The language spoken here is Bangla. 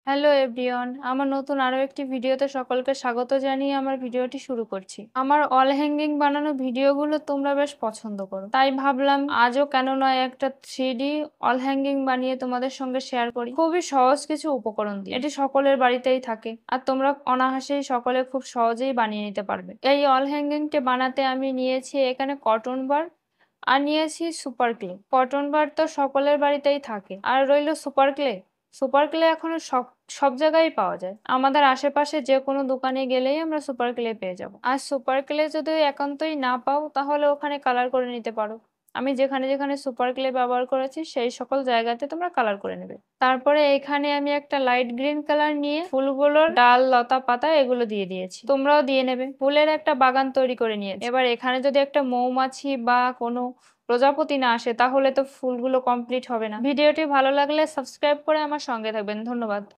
হ্যালো এভরিওয়ান, আমার নতুন আরো একটি ভিডিওতে সকলকে স্বাগত জানিয়ে আমার ভিডিওটি শুরু করছি। আমার অল হ্যাঙ্গিং বানানো ভিডিওগুলো তোমরা বেশ পছন্দ করো, তাই ভাবলাম আজও কেন নয় একটা 3D অল হ্যাঙ্গিং বানিয়ে তোমাদের সঙ্গে শেয়ার করি। খুবই সহজ কিছু উপকরণ দিয়ে এটি সকলের বাড়িতেই থাকে, আর তোমরা অনায়াসেই সকলে খুব সহজেই বানিয়ে নিতে পারবে। এই অল হ্যাঙ্গিংটি বানাতে আমি নিয়েছি এখানে কটন বার আর নিয়েছি সুপার ক্লে। কটন বার তো সকলের বাড়িতেই থাকে, আর রইল সুপার ক্লে। সুপার ক্লে এখন সব সব জায়গায় পাওয়া যায়। আমাদের আশেপাশে যে কোনো দোকানে গেলেই আমরা সুপার ক্লে পেয়ে যাব। আর সুপার ক্লে যদি একান্তই না পাও তাহলে ওখানে কালার করে নিতে পারো। আমি যেখানে যেখানে সুপার ক্লে ব্যবহার করেছি সেই সকল জায়গাতে তোমরা কালার করে নেবে। তারপরে এখানে আমি একটা লাইট গ্রিন কালার নিয়ে ফুলগুলোর ডাল, লতা, পাতা এগুলো দিয়ে দিয়েছি। তোমরাও দিয়ে নেবে। ফুলের একটা বাগান তৈরি করে নিয়েছি। এবার এখানে যদি একটা মৌমাছি বা কোনো প্রজাপতি না আসে তাহলে তো ফুলগুলো কমপ্লিট হবে না। ভিডিওটি ভালো লাগলে সাবস্ক্রাইব করে আমার সঙ্গে থাকবেন। ধন্যবাদ।